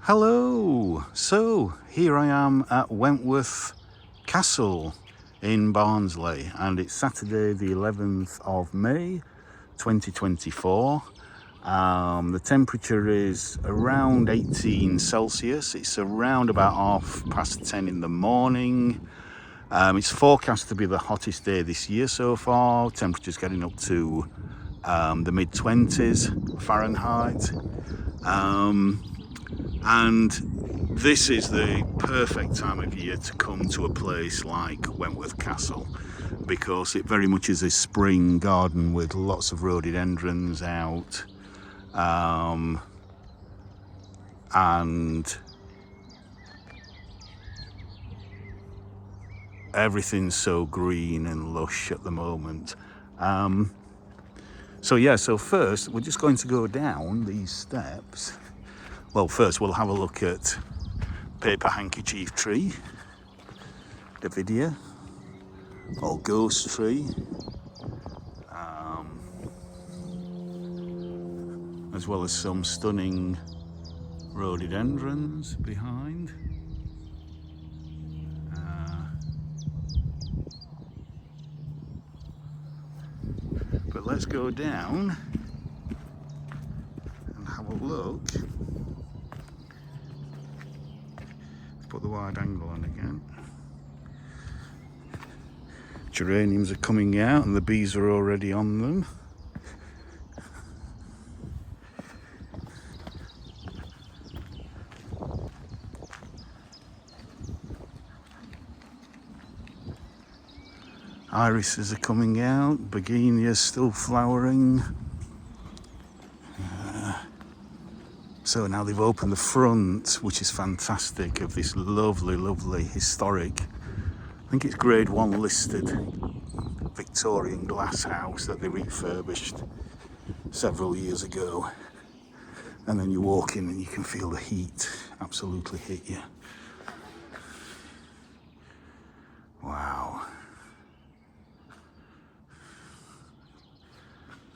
Hello! So here I am at Wentworth Castle in Barnsley, and it's Saturday the 11th of May 2024. The temperature is around 18 Celsius. It's around about 10:30 in the morning. It's forecast to be the hottest day this year so far. Temperature's getting up to the mid-20s Fahrenheit. And this is the perfect time of year to come to a place like Wentworth Castle, because it very much is a spring garden with lots of rhododendrons out, and everything's so green and lush at the moment. So first we're just going to go down these steps. Well, first we'll have a look at Paper Handkerchief Tree, the video, or Ghost Tree, as well as some stunning rhododendrons behind. But let's go down and have a look. Put the wide angle on again. Geraniums are coming out and the bees are already on them. Irises are coming out, begonias still flowering. So now they've opened the front, which is fantastic, of this lovely historic, I think it's grade 1 listed Victorian glass house that they refurbished several years ago. And then you walk in and you can feel the heat absolutely hit you. Wow.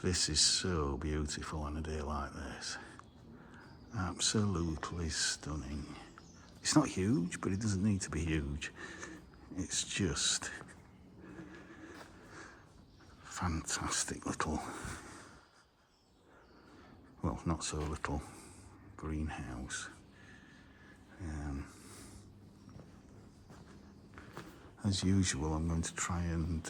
This is so beautiful on a day like this. Absolutely stunning. It's not huge, but it doesn't need to be huge. It's just fantastic little, well, not so little greenhouse. As usual, I'm going to try and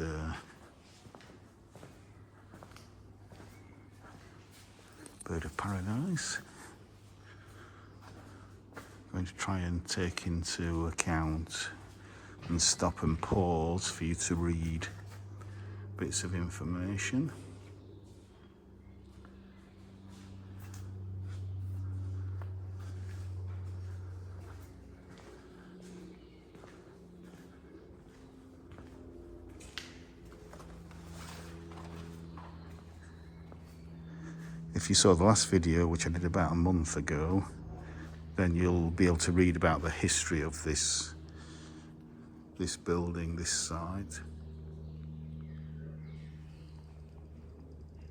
bird of paradise. I'm going to try and take into account and stop and pause for you to read bits of information. If you saw the last video, which I did about a month ago, then you'll be able to read about the history of this building, this site.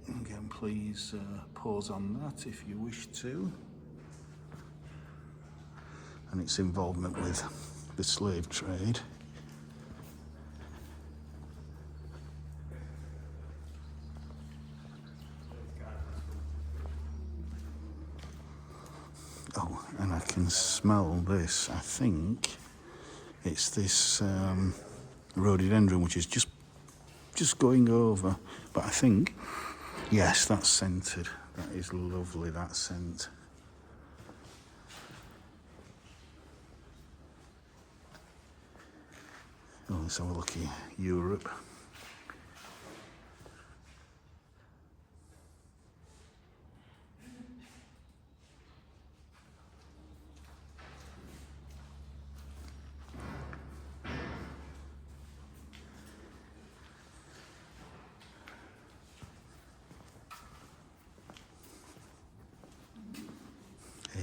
Again, please pause on that if you wish to. And its involvement with the slave trade. Oh, and I can smell this. I think it's this rhododendron, which is just going over. But I think, yes, that's scented. That is lovely, that scent. Oh, let's have a look at Europe.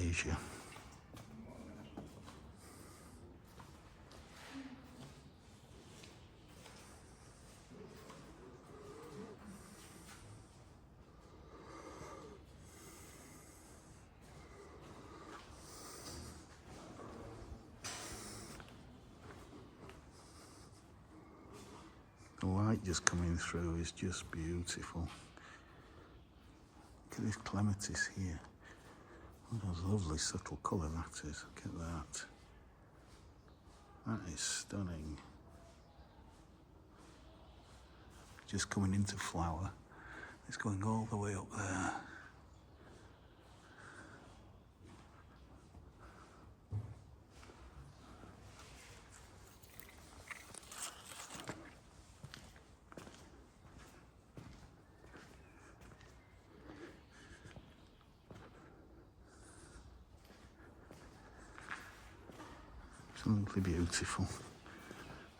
Asia. light just coming through is just beautiful. Look at this clematis here. What a lovely subtle colour that is. Look at that. That is stunning. Just coming into flower. It's going all the way up there. Absolutely beautiful.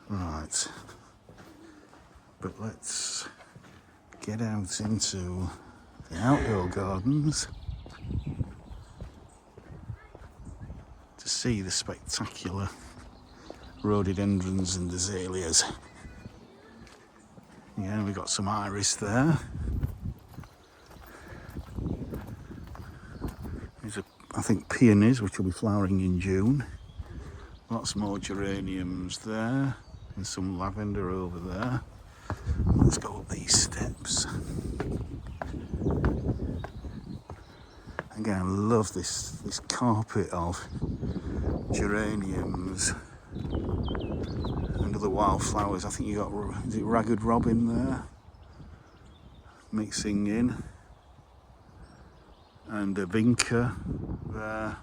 Right. But let's get out into the outdoor gardens to see the spectacular rhododendrons and azaleas. Yeah, we got some iris there. These are, I think, peonies, which will be flowering in June. Lots more geraniums there, and some lavender over there. Let's go up these steps. Again, I love this carpet of geraniums and other wildflowers. I think you got, is it ragged robin there? Mixing in. And a vinca there.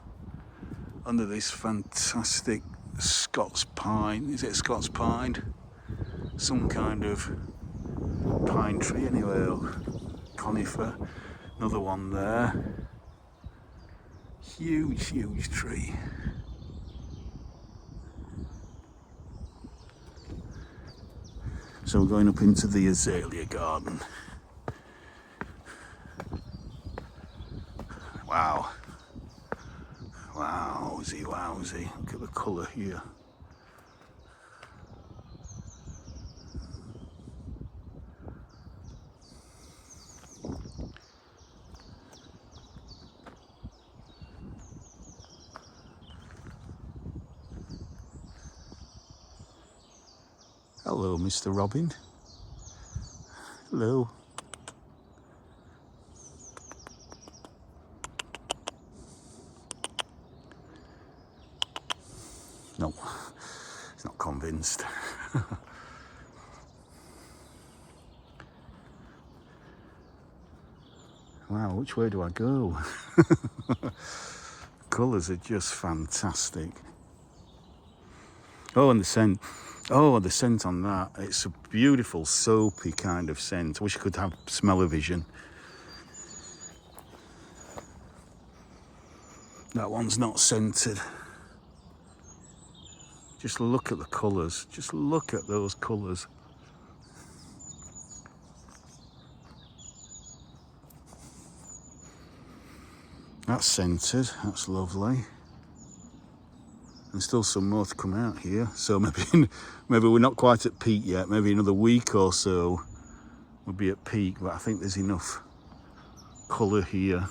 Under this fantastic Scots pine. Is it Scots pine? Some kind of pine tree anyway, or conifer. Another one there. Huge, huge tree. So we're going up into the azalea garden. Wow. Wowsy, wowsy. Look at the colour here. Hello, Mr. Robin. Hello. No, he's not convinced. Wow, which way do I go? Colours are just fantastic. Oh, and the scent. Oh, the scent on that. It's a beautiful soapy kind of scent. I wish I could have smell-o-vision. That one's not scented. Just look at the colours. Just look at those colours. That's scented. That's lovely. And still some more to come out here. So maybe we're not quite at peak yet. Maybe another week or so we'll be at peak. But I think there's enough colour here.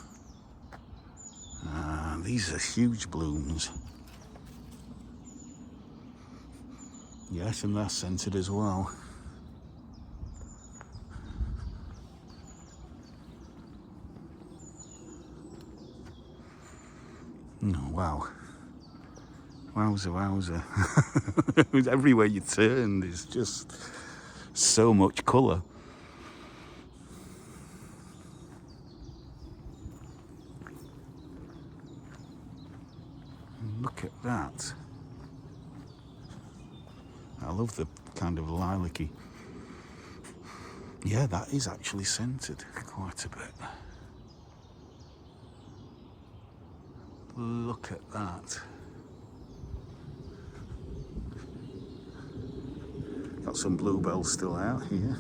These are huge blooms. Yes, and they're scented as well. Oh, wow. Wowza, wowza. Everywhere you turn, there's just so much colour. Look at that. I love the kind of lilac-y. Yeah, that is actually scented quite a bit. Look at that. Got some bluebells still out here.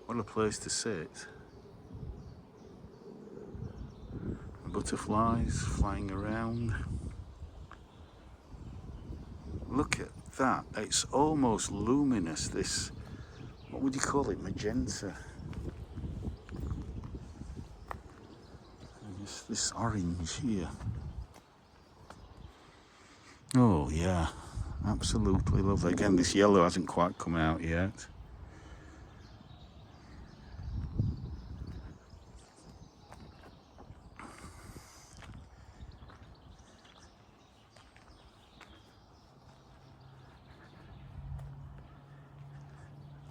What a place to sit. Butterflies flying around. Look at that. It's almost luminous, this, what would you call it, magenta. this orange here. Oh yeah, absolutely lovely. Again, this yellow hasn't quite come out yet.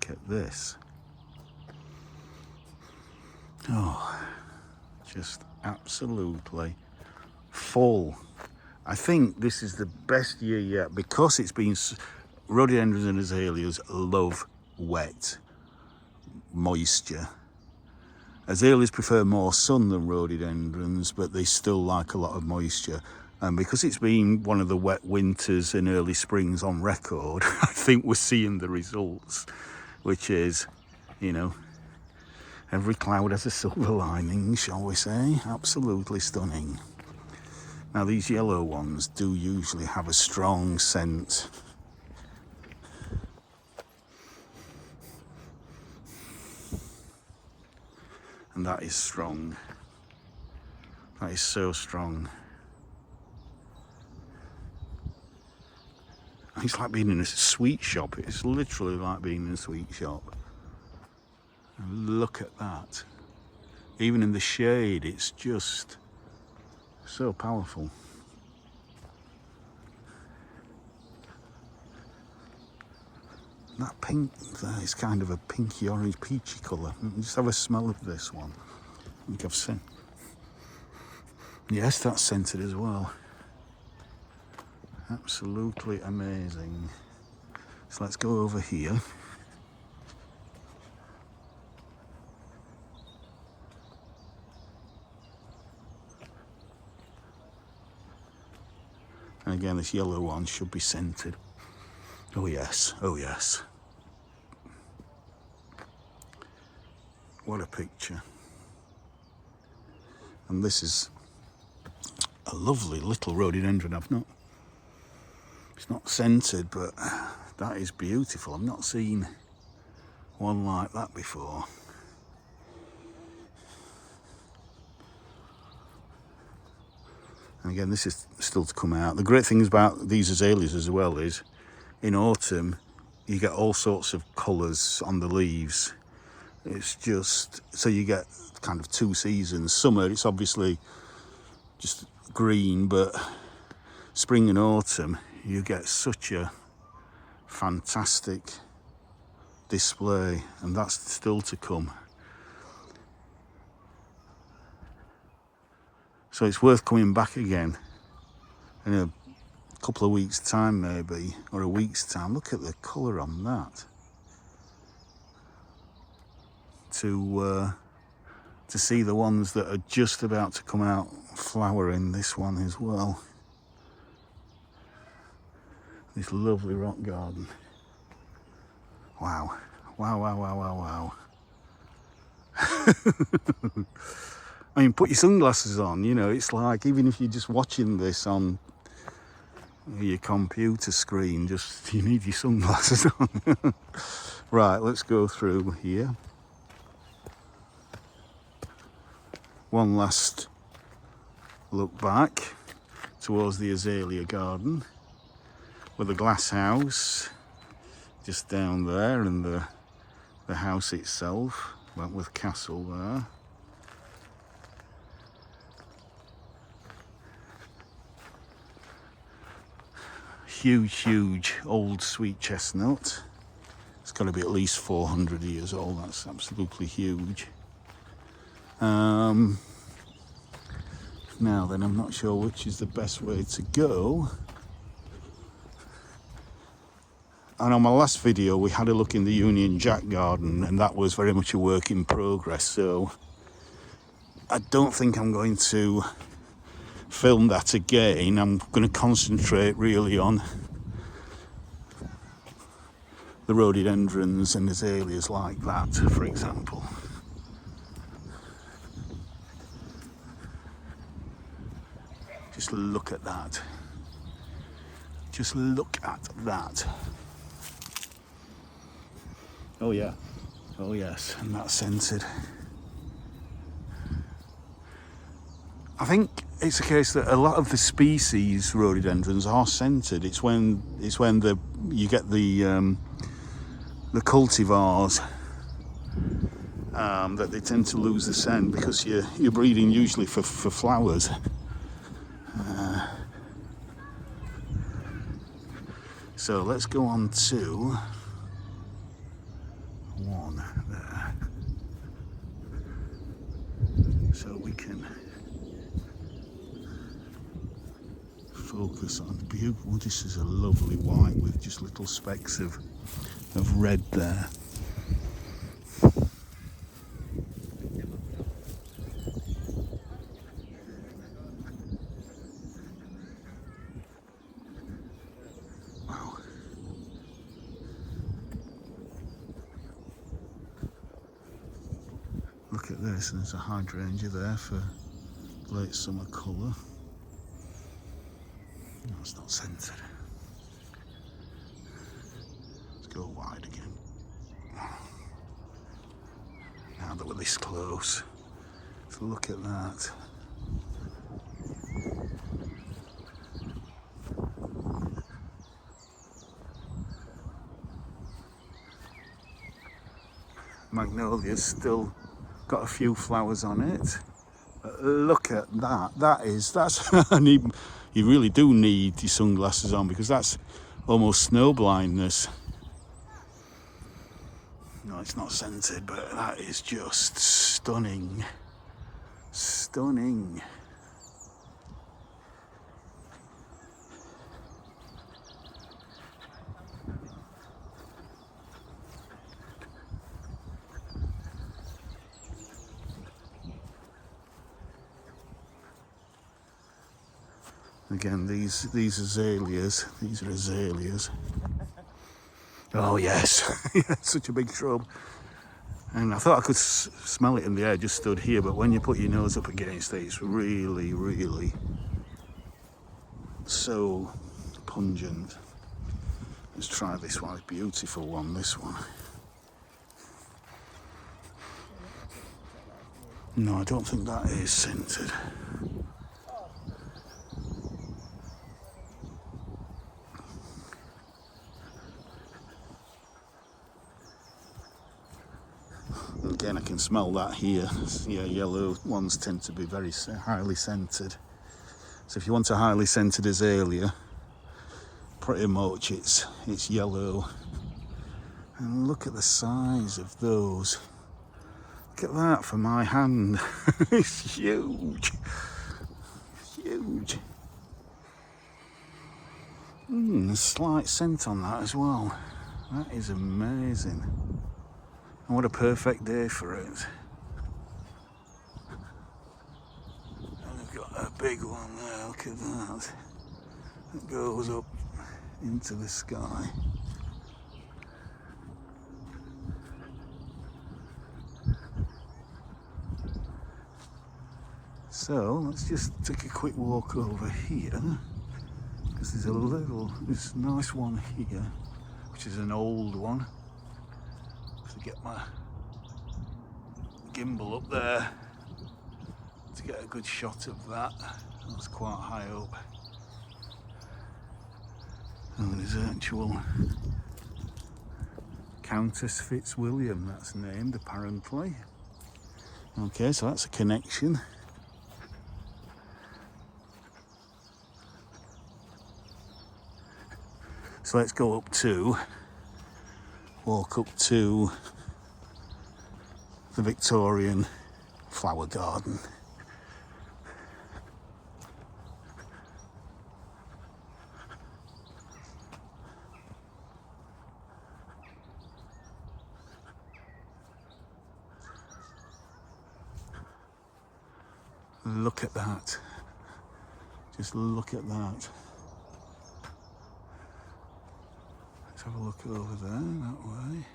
Look at this. Oh, just absolutely full. I think this is the best year yet because it's been, rhododendrons and azaleas love wet, moisture. Azaleas prefer more sun than rhododendrons, but they still like a lot of moisture. And because it's been one of the wet winters and early springs on record, I think we're seeing the results, which is, you know, every cloud has a silver lining, shall we say. Absolutely stunning. Now these yellow ones do usually have a strong scent. And that is strong. That is so strong. It's like being in a sweet shop. It's literally like being in a sweet shop. And look at that. Even in the shade, it's just so powerful. That pink there is kind of a pinky orange peachy colour. Just have a smell of this one. I think I've seen. Yes, that's scented as well. Absolutely amazing. So let's go over here. And again, this yellow one should be scented. Oh yes, oh yes. What a picture. And this is a lovely little rhododendron. It's not scented, but that is beautiful. I've not seen one like that before. And again, this is still to come out. The great thing about these azaleas as well is in autumn you get all sorts of colours on the leaves. It's just, so you get kind of two seasons. Summer, it's obviously just green, but spring and autumn, you get such a fantastic display, and that's still to come. So it's worth coming back again in a couple of weeks' time maybe, or a week's time. Look at the colour on that. To see the ones that are just about to come out flowering, this one as well. This lovely rock garden. Wow. Wow, wow, wow, wow, wow. I mean, put your sunglasses on, you know, it's like, even if you're just watching this on your computer screen, just, you need your sunglasses on. Right, let's go through here. One last look back towards the azalea garden with the glass house just down there, and the house itself, Wentworth Castle there. Huge old sweet chestnut. It's got to be at least 400 years old. That's absolutely huge. Now then, I'm not sure which is the best way to go. And on my last video we had a look in the Union Jack garden, and that was very much a work in progress, so I don't think I'm going to film that again. I'm going to concentrate really on the rhododendrons and azaleas like that, for example. Just look at that. Just look at that. Oh yeah. Oh yes, and that's scented. I think it's a case that a lot of the species rhododendrons are scented. It's when you get the cultivars that they tend to lose the scent, because you're breeding usually for flowers. So let's go on to one there, so we can focus on beautiful. This is a lovely white with just little specks of red there. Wow. Look at this, there's a hydrangea there for late summer colour. No, it's not scented. Let's go wide again. Now that we're this close, let's look at that. Magnolia's still got a few flowers on it. Look at that. That's you really do need your sunglasses on, because that's almost snow blindness. No, it's not scented, but that is just stunning. Stunning. Again, these azaleas, these are azaleas. Oh yes, such a big shrub. And I thought I could smell it in the air, just stood here, but when you put your nose up against it, it's really, really so pungent. Let's try this one, it's a beautiful one, this one. No, I don't think that is scented. Again, I can smell that here. Yeah, yellow ones tend to be very highly scented. So if you want a highly scented azalea, pretty much it's yellow. And look at the size of those. Look at that for my hand. It's huge. Huge. A slight scent on that as well. That is amazing. And what a perfect day for it. And we've got a big one there, look at that. It goes up into the sky. So let's just take a quick walk over here, because there's this nice one here, which is an old one. To get my gimbal up there to get a good shot of that. That's quite high up. And there's actual Countess Fitzwilliam, that's named apparently. Okay, so that's a connection. So let's go walk up to the Victorian flower garden. Look at that. Just look at that. Let's have a look over there, that way.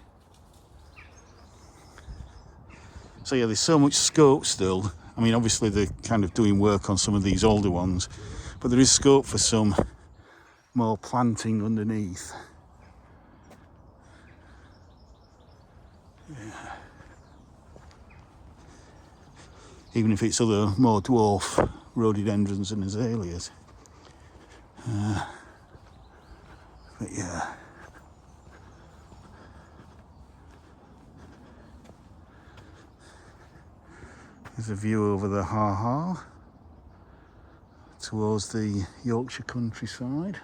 So yeah, there's so much scope still. I mean, obviously they're kind of doing work on some of these older ones, but there is scope for some more planting underneath. Yeah. Even if it's other more dwarf rhododendrons and azaleas. But yeah. There's a view over the Ha towards the Yorkshire countryside.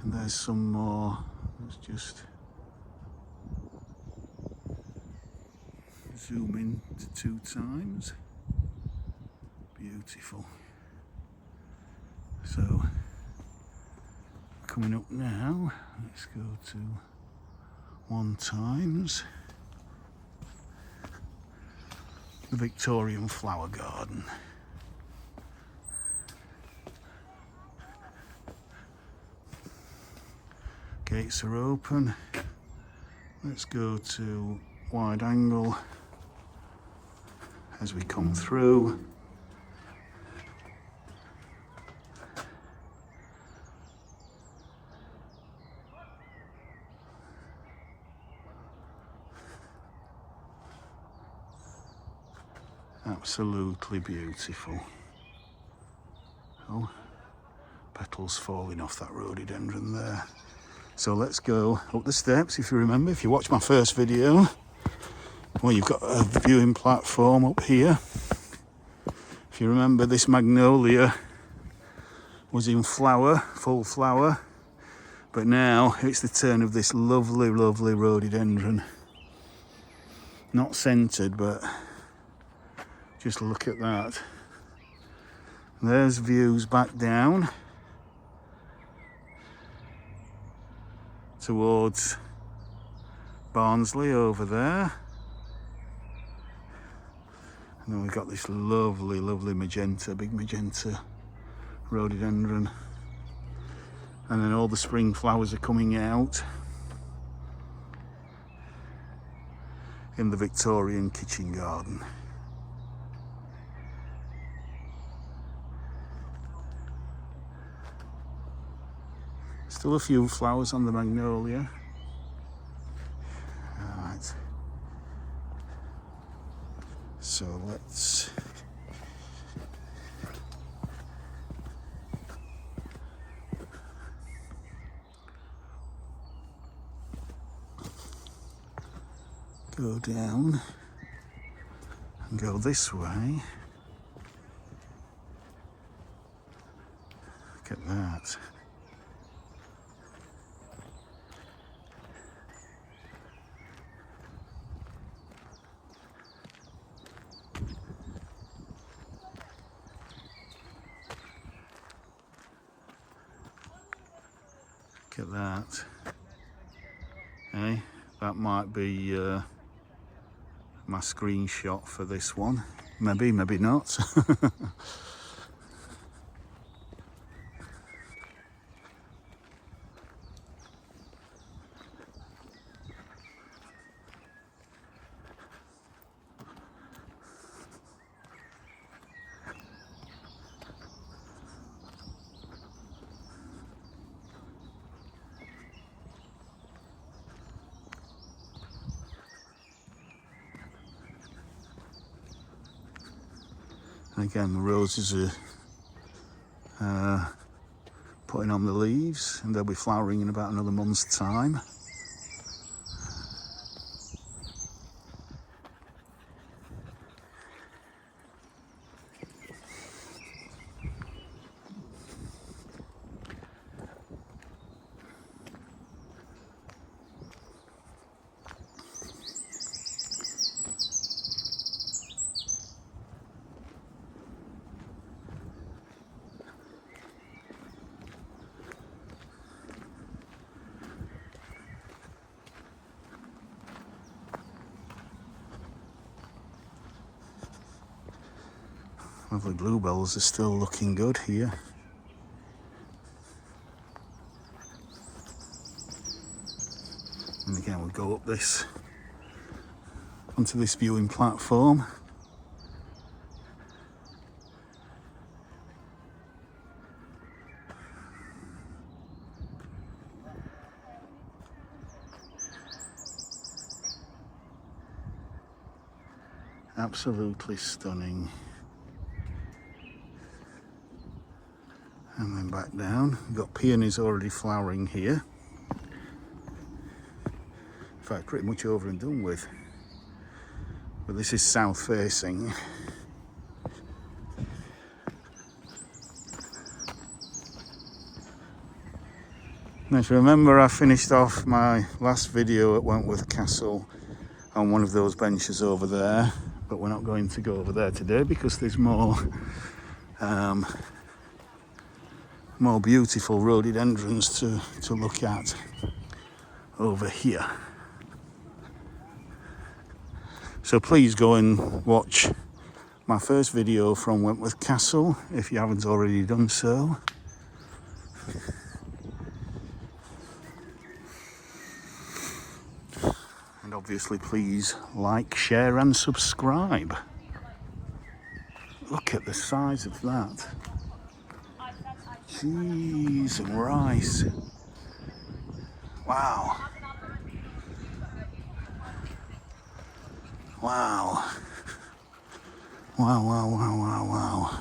And there's some more. Let's just zoom in to 2 times. Beautiful. So, coming up now, let's go to 1 times. The Victorian Flower Garden. Gates are open. Let's go to wide angle as we come through. Absolutely beautiful. Oh, petals falling off that rhododendron there. So let's go up the steps. If you remember, if you watched my first video, well, you've got a viewing platform up here. If you remember, this magnolia was in flower, full flower, but now it's the turn of this lovely, lovely rhododendron. Not scented, but just look at that. There's views back down towards Barnsley over there. And then we've got this lovely, lovely magenta, big magenta rhododendron. And then all the spring flowers are coming out in the Victorian kitchen garden. Still a few flowers on the magnolia. Alright. So let's go down and go this way. Look at that. Look at that. Hey, that might be my screenshot for this one. Maybe, maybe not. And again, the roses are putting on the leaves, and they'll be flowering in about another month's time. Lovely bluebells are still looking good here. And again, we'll go up this, onto this viewing platform. Absolutely stunning. And then back down, we've got peonies already flowering here. In fact, pretty much over and done with. But this is south facing. Now, if you remember, I finished off my last video at Wentworth Castle on one of those benches over there, but we're not going to go over there today because there's more beautiful rhododendrons to look at over here. So please go and watch my first video from Wentworth Castle if you haven't already done so. And obviously please like, share and subscribe. Look at the size of that. Cheese and rice. Wow. Wow. Wow, wow, wow, wow, wow.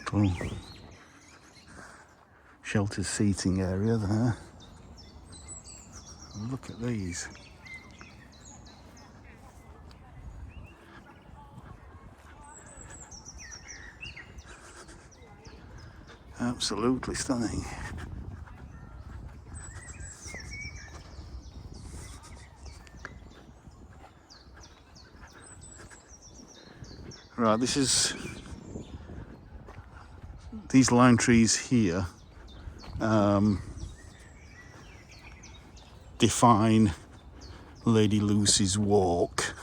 Cool. Sheltered seating area there. Look at these. Absolutely stunning. Right, these lime trees here define Lady Lucy's Walk.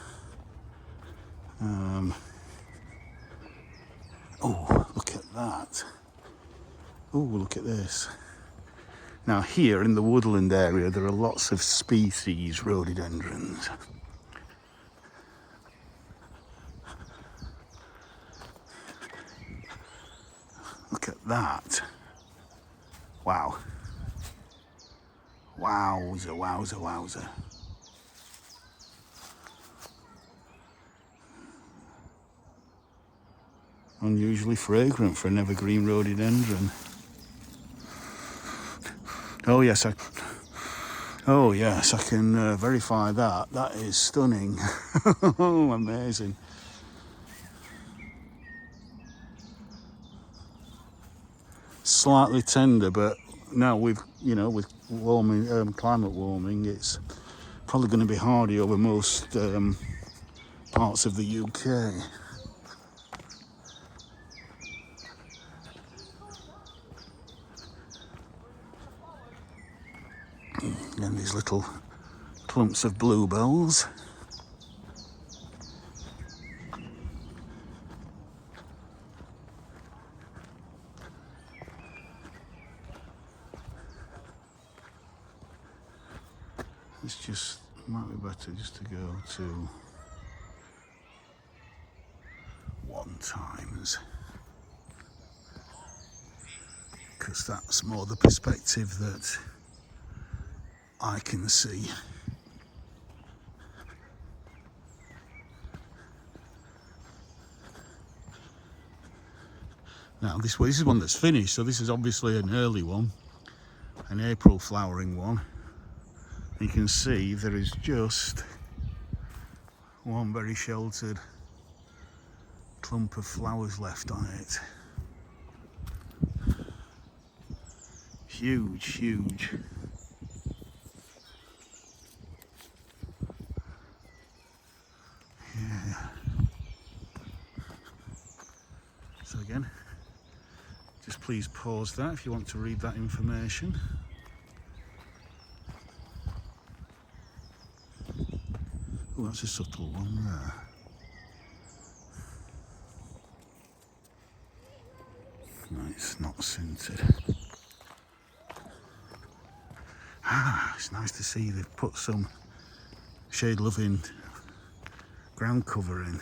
Oh, look at that. Oh, look at this. Now here in the woodland area there are lots of species rhododendrons. Look at that. Wow. Wowza, wowza, wowza. Unusually fragrant for an evergreen rhododendron. Oh yes, I can verify that. That is stunning. Oh, amazing. Slightly tender, but now with warming, climate warming, it's probably going to be hardy over most parts of the UK. And these little clumps of bluebells. Might be better just to go to 1 times, because that's more the perspective that I can see. Now this is one that's finished, so this is obviously an early one, an April flowering one. You can see there is just one very sheltered clump of flowers left on it. Huge, huge. Yeah. So again, just please pause that if you want to read that information. Oh, that's a subtle one there. No, it's not scented. Ah, it's nice to see they've put some shade-loving ground covering.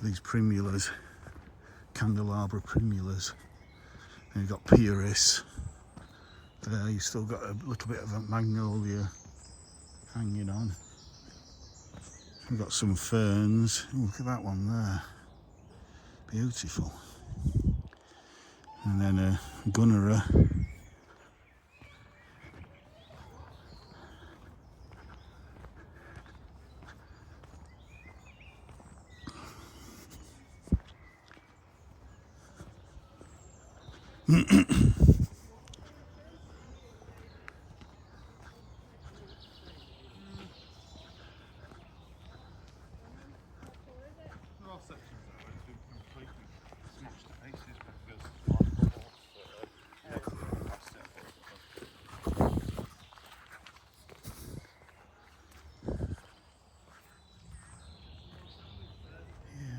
These primulas, candelabra primulas, and you've got Pyrrhus. There, you've still got a little bit of a magnolia hanging on. We've got some ferns. Ooh, look at that one there, beautiful. And then a gunnera.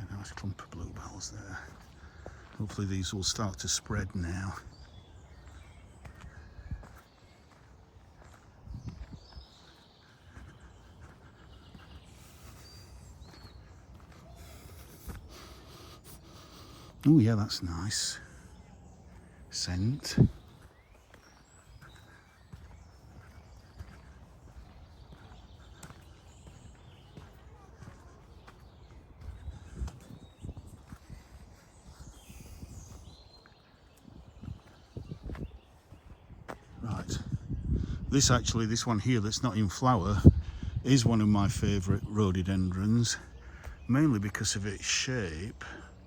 Nice clump of bluebells there. Hopefully these will start to spread now. Oh yeah, that's nice. Scent. Right. This one here that's not in flower is one of my favourite rhododendrons, mainly because of its shape.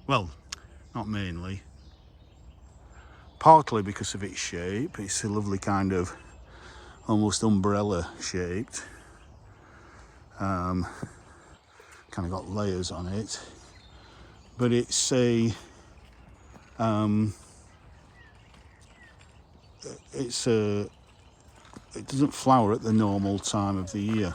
Well, not mainly. Partly because of its shape. It's a lovely kind of almost umbrella shaped. Kind of got layers on it. But it's a it doesn't flower at the normal time of the year.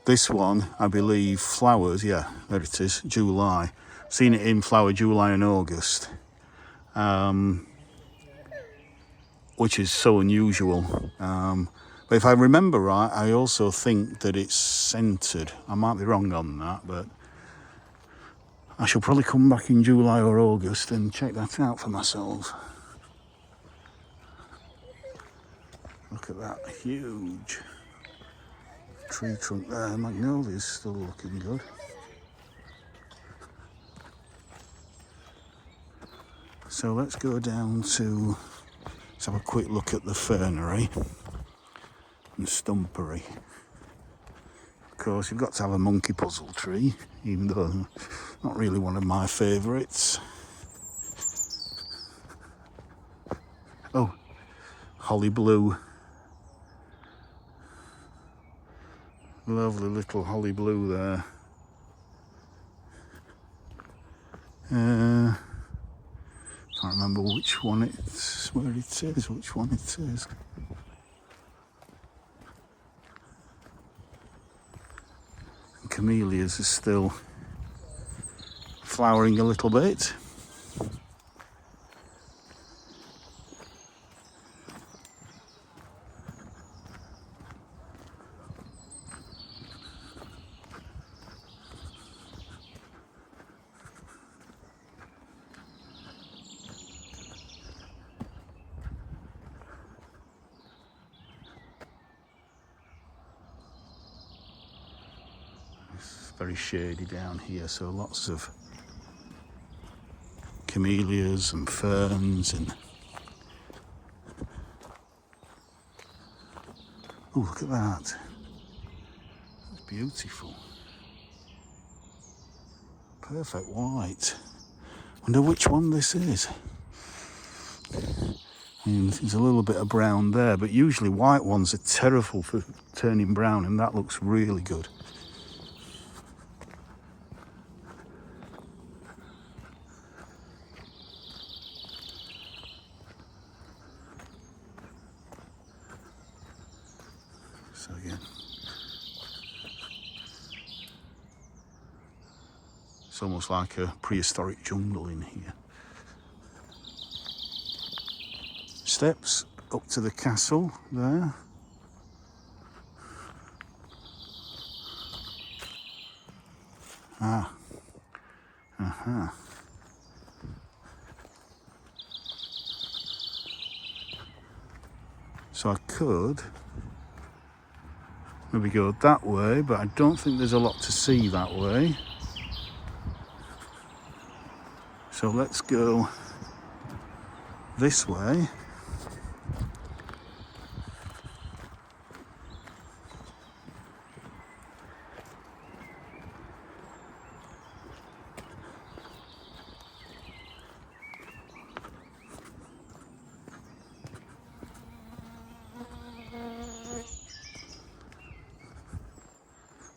This one, I believe, flowers, yeah, there it is, July. Seen it in flower July and August, which is so unusual. But if I remember right, I also think that it's scented. I might be wrong on that, but I shall probably come back in July or August and check that out for myself. Look at that huge tree trunk there. Magnolia's still looking good. So let's go down to, let's have a quick look at the fernery and stumpery. Of course, you've got to have a monkey puzzle tree, even though not really one of my favourites. Oh, holly blue. Lovely little holly blue there. Can't remember where it is, which one it is. And camellias are still flowering a little bit. Very shady down here, so lots of camellias and ferns and oh, look at that. That's beautiful. Perfect white. Wonder which one this is. And there's a little bit of brown there, but usually white ones are terrible for turning brown, and that looks really good. So again, it's almost like a prehistoric jungle in here. steps up to the castle there. Ah. Aha. So I could maybe go that way, but I don't think there's a lot to see that way. So let's go this way.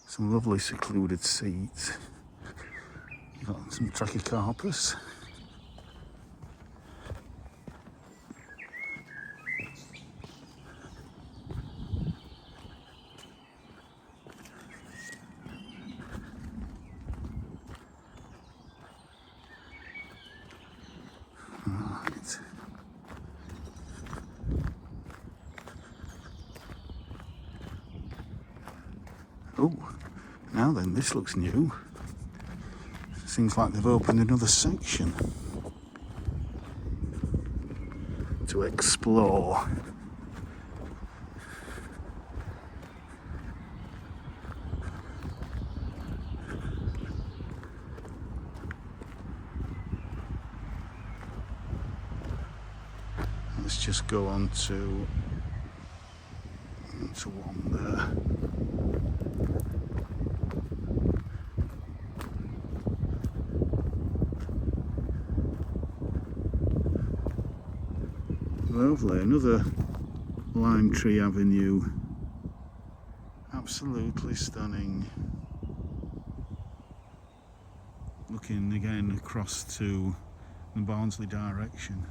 Some lovely secluded seats. Got some trachycarpus. Right. Oh, now then, this looks new. Seems like they've opened another section to explore. Let's just go on to one there. Lovely, another lime tree avenue. Absolutely stunning. Looking again across to the Barnsley direction.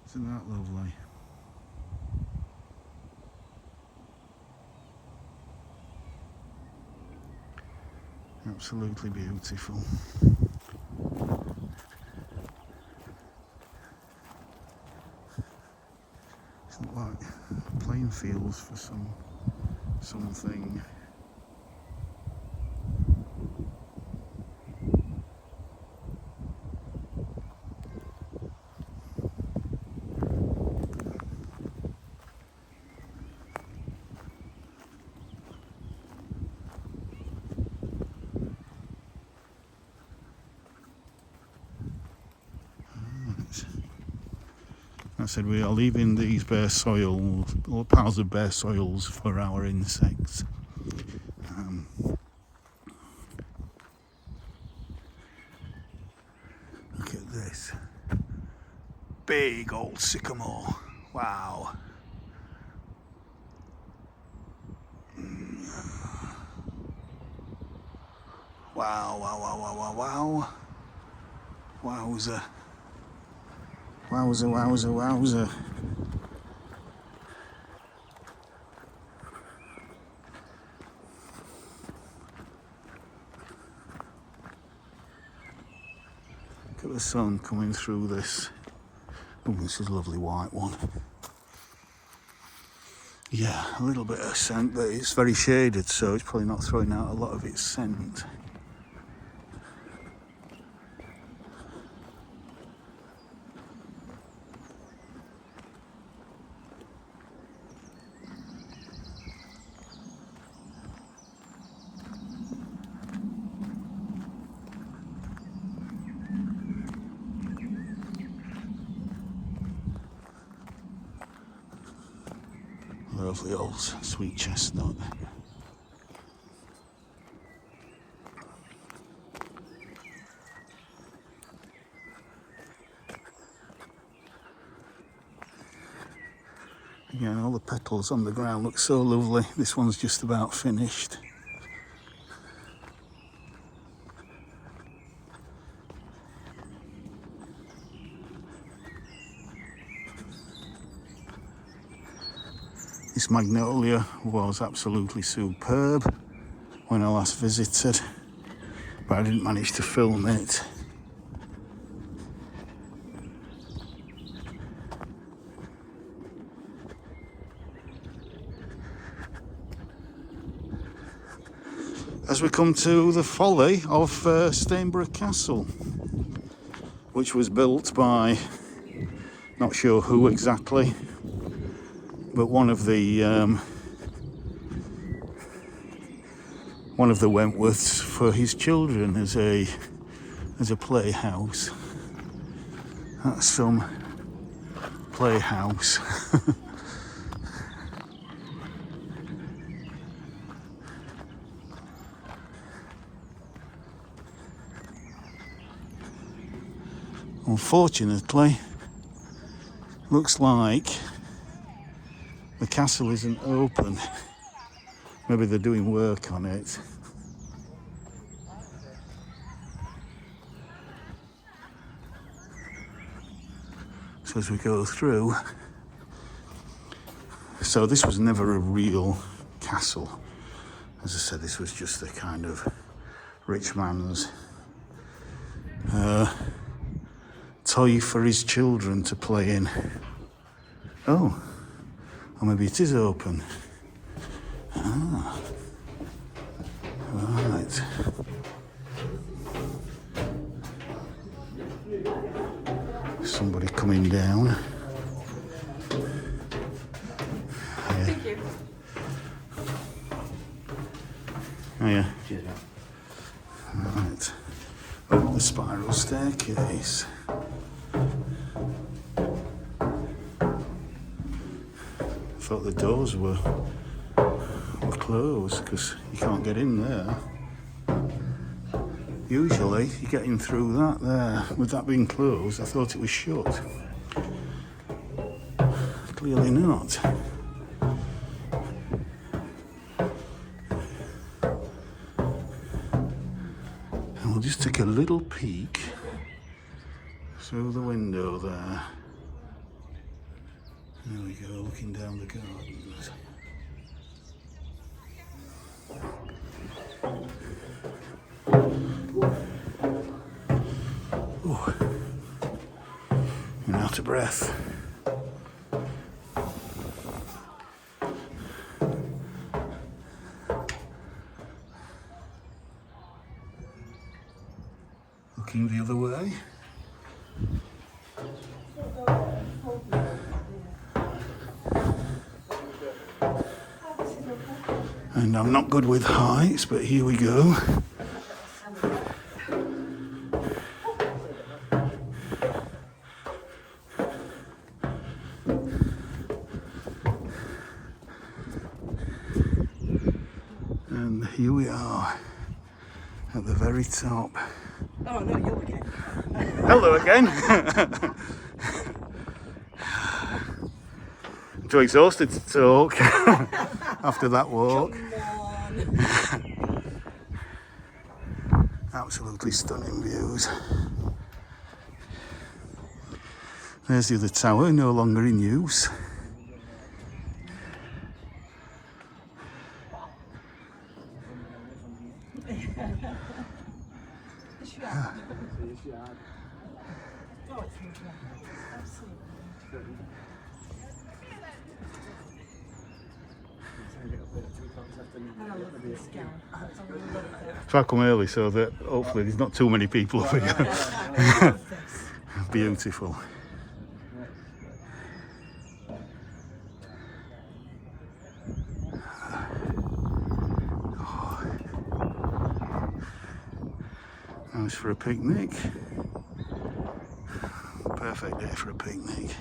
Isn't that lovely? Absolutely beautiful. It's not like playing fields for something. I said we are leaving these bare soils, or piles of bare soils, for our insects. Look at this. Big old sycamore. Wow. Wow, wow, wow, wow, wow, wow. Wowza. Wowza, wowza, wowza. Look at the sun coming through this. Oh, this is a lovely white one. Yeah, a little bit of scent, but it's very shaded, so it's probably not throwing out a lot of its scent. Lovely old sweet chestnut. Again, all the petals on the ground look so lovely. This one's just about finished. This magnolia was absolutely superb when I last visited. but I didn't manage to film it. As we come to the folly of Stainborough Castle, which was built by, not sure who exactly, but one of the Wentworths for his children as a playhouse. That's some playhouse. Unfortunately, looks like the castle isn't open. Maybe they're doing work on it. So as we go through, so this was never a real castle. As I said, this was just a kind of rich man's toy for his children to play in. Oh, or maybe it is open. Ah, right. Somebody coming down. Thank you. Oh yeah. Right. Up the spiral staircase. I thought the doors were closed because you can't get in there. Usually you get in through that there. With that being closed, I thought it was shut. Clearly not. And we'll just take a little peek through the window there. There we go, looking down the gardens. Ooh. I'm out of breath. Looking the other way. And I'm not good with heights, but here we go. And here we are at the very top. Oh, no, you again. Hello again. I'm too exhausted to talk after that walk. Come on. Absolutely stunning views. There's the other tower, no longer in use. Try to come early so that hopefully there's not too many people for you. Beautiful. Nice for a picnic. Perfect day for a picnic.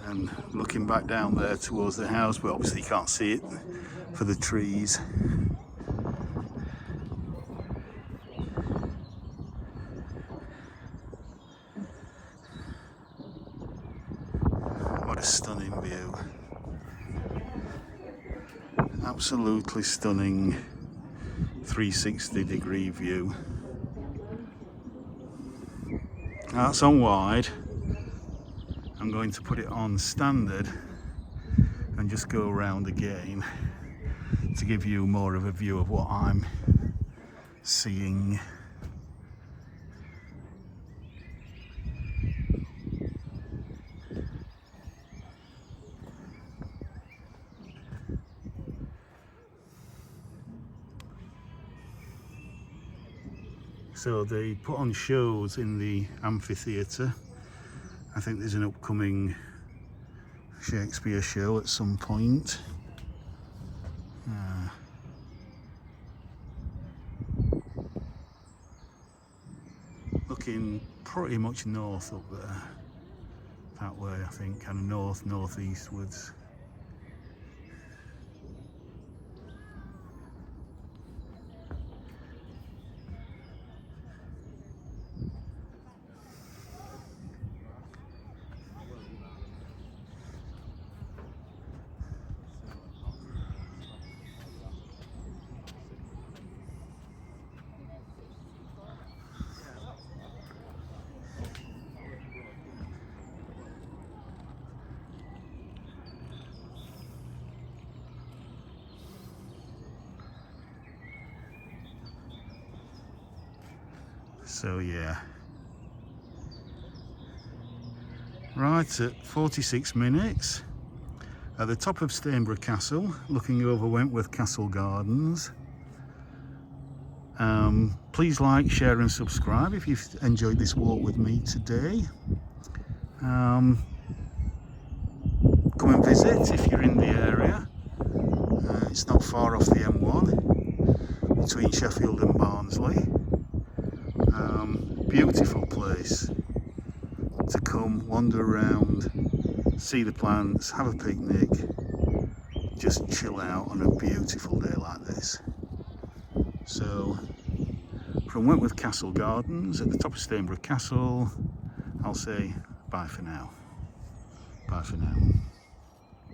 And looking back down there towards the house, but obviously you can't see it for the trees. What a stunning view. Absolutely stunning 360-degree view. That's on wide. I'm going to put it on standard and just go around again to give you more of a view of what I'm seeing. So they put on shows in the amphitheatre. I think there's an upcoming Shakespeare show at some point. Looking pretty much north up there, that way I think, kind of northeastwards. So yeah, right at 46 minutes at the top of Stainborough Castle, looking over Wentworth Castle Gardens. Please like, share and subscribe if you've enjoyed this walk with me today. Come and visit if you're in the area. It's not far off the M1 between Sheffield and Barnsley. Beautiful place to come, wander around, see the plants, have a picnic, just chill out on a beautiful day like this. So from Wentworth Castle Gardens at the top of Stainborough Castle, I'll say bye for now. Bye for now.